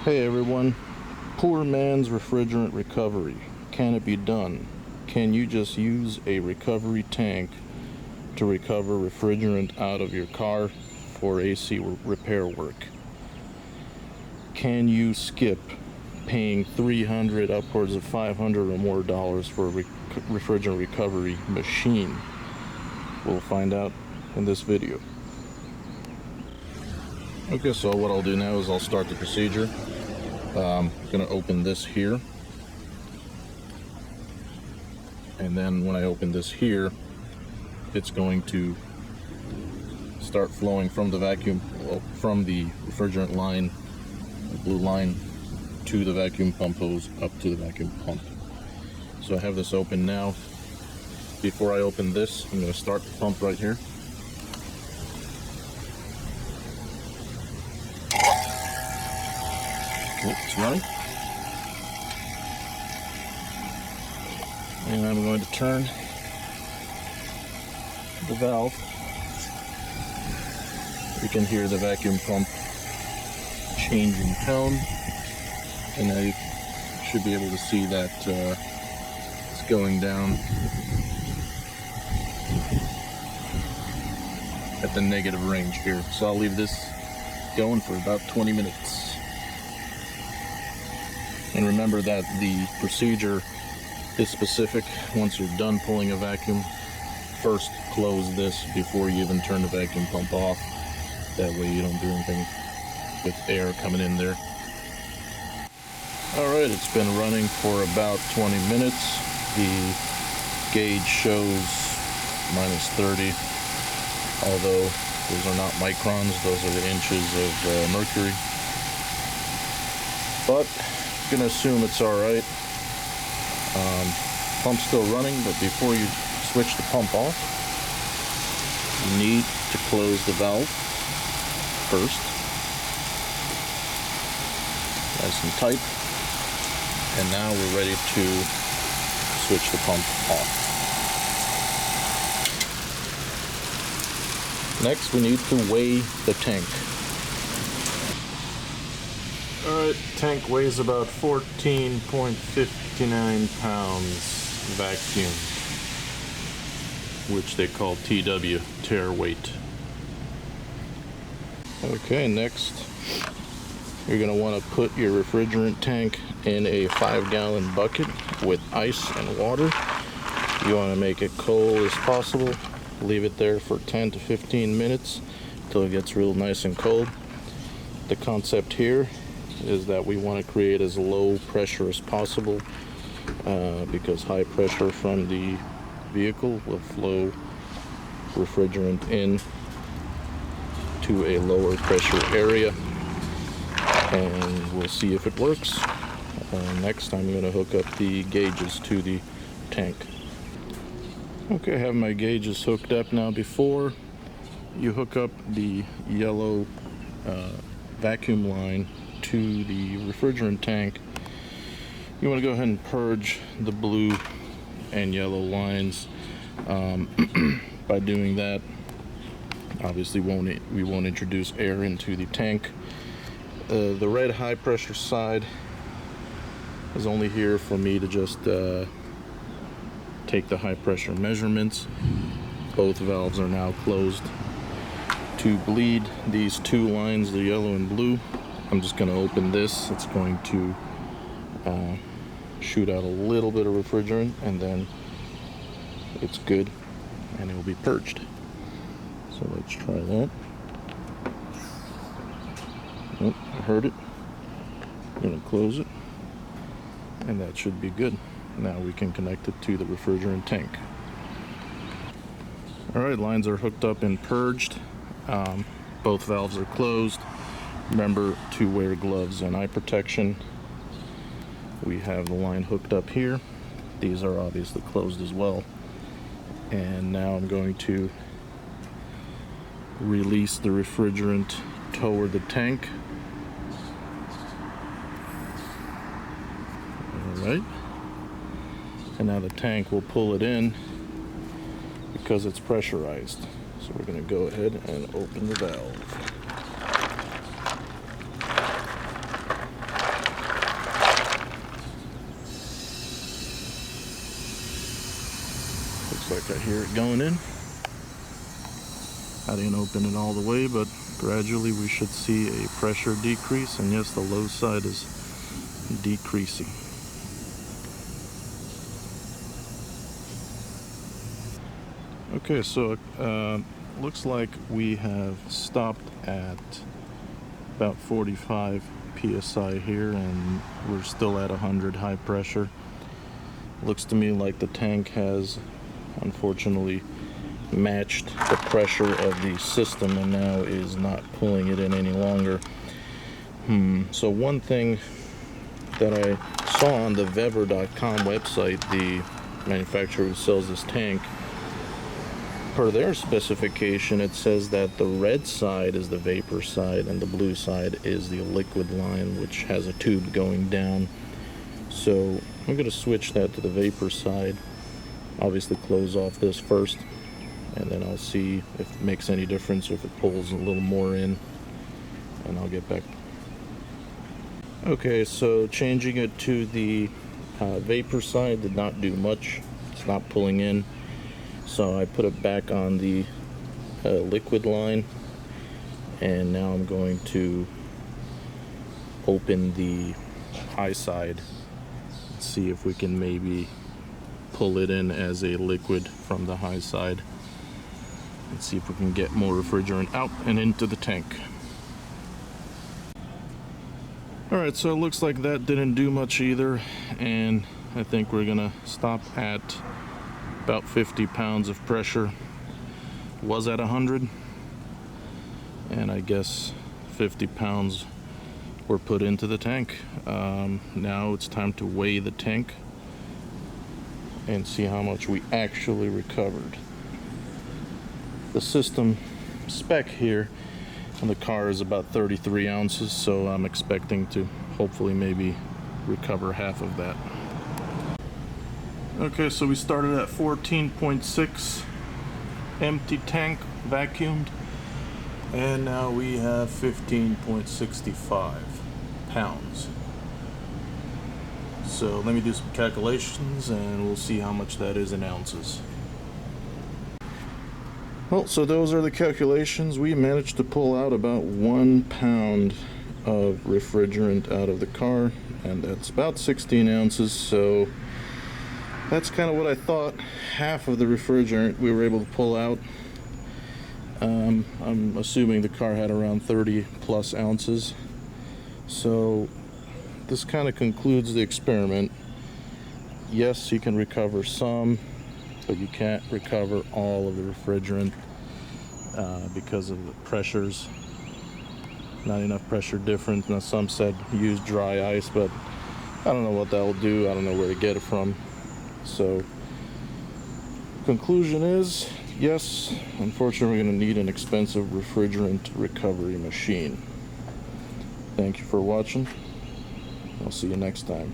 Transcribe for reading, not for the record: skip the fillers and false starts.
Hey everyone, poor man's refrigerant recovery. Can it be done? Can you just use a recovery tank to recover refrigerant out of your car for AC repair work? Can you skip paying $300 upwards of $500 or more for a refrigerant recovery machine? We'll find out in this video. Okay, so what I'll do now is I'll start the procedure. I'm going to open this here, and then when I open this here, it's going to start flowing from the vacuum, from the refrigerant line, the blue line, to the vacuum pump hose up to the vacuum pump. So I have this open now. Before I open this, I'm going to start the pump right here. It's running. And I'm going to turn the valve. You can hear the vacuum pump changing tone, and now you should be able to see that it's going down at the negative range here. So I'll leave this going for about 20 minutes. And remember that the procedure is specific. Once you're done pulling a vacuum, first close this before you even turn the vacuum pump off. That way you don't do anything with air coming in there. Alright, it's been running for about 20 minutes. The gauge shows -30, although those are not microns, those are the inches of mercury. But I'm gonna assume it's alright. Pump's still running, but before you switch the pump off, you need to close the valve first, nice and tight, and now we're ready to switch the pump off. Next, we need to weigh the tank. Alright, tank weighs about 14.59 pounds vacuum, which they call TW, tare weight. Okay, next you're going to want to put your refrigerant tank in a 5-gallon bucket with ice and water. You want to make it cold as possible. Leave it there for 10 to 15 minutes until it gets real nice and cold. The concept here is that we want to create as low pressure as possible, because high pressure from the vehicle will flow refrigerant in to a lower pressure area, and we'll see if it works. Next, I'm going to hook up the gauges to the tank. Okay, I have my gauges hooked up now. Before you hook up the yellow vacuum line to the refrigerant tank, you want to go ahead and purge the blue and yellow lines. By doing that, obviously we won't introduce air into the tank. The red high pressure side is only here for me to just take the high pressure measurements. Both valves are now closed. To bleed these two lines, the yellow and blue, I'm just going to open this. It's going to shoot out a little bit of refrigerant, and then it's good and it will be purged. So let's try that. Oh, I heard it. I'm going to close it, and that should be good. Now we can connect it to the refrigerant tank. Alright, lines are hooked up and purged. Both valves are closed. Remember to wear gloves and eye protection. We have the line hooked up here. These are obviously closed as well. And now I'm going to release the refrigerant toward the tank. Alright. And now the tank will pull it in because it's pressurized. So we're going to go ahead and open the valve. I hear it going in. I didn't open it all the way, but gradually we should see a pressure decrease, and yes, the low side is decreasing. Okay, so looks like we have stopped at about 45 psi here, and we're still at 100 high pressure. Looks to me like the tank has unfortunately matched the pressure of the system and now is not pulling it in any longer. So one thing that I saw on the Vever.com website, the manufacturer who sells this tank, per their specification, it says that the red side is the vapor side and the blue side is the liquid line, which has a tube going down. So I'm going to switch that to the vapor side. Obviously close off this first, and then I'll see if it makes any difference, or if it pulls a little more in, and I'll get back. Okay, so changing it to the vapor side did not do much. It's not pulling in, so I put it back on the liquid line, and now I'm going to open the high side, see if we can maybe pull it in as a liquid from the high side. Let's see if we can get more refrigerant out and into the tank. Alright, so it looks like that didn't do much either, and I think we're gonna stop at about 50 pounds of pressure. Was at 100, and I guess 50 pounds were put into the tank. Now it's time to weigh the tank and see how much we actually recovered. The system spec here on the car is about 33 ounces, so I'm expecting to hopefully maybe recover half of that. Okay, so we started at 14.6 empty tank, vacuumed, and now we have 15.65 pounds. So let me do some calculations and we'll see how much that is in ounces. Well, so those are the calculations. We managed to pull out about 1 pound of refrigerant out of the car, and that's about 16 ounces, so that's kind of what I thought. Half of the refrigerant we were able to pull out. I'm assuming the car had around 30 plus ounces. So this kind of concludes the experiment. Yes, you can recover some, but you can't recover all of the refrigerant because of the pressures. Not enough pressure difference. Now some said use dry ice, but I don't know what that will do. I don't know where to get it from. So conclusion is, yes, unfortunately we're going to need an expensive refrigerant recovery machine. Thank you for watching. I'll see you next time.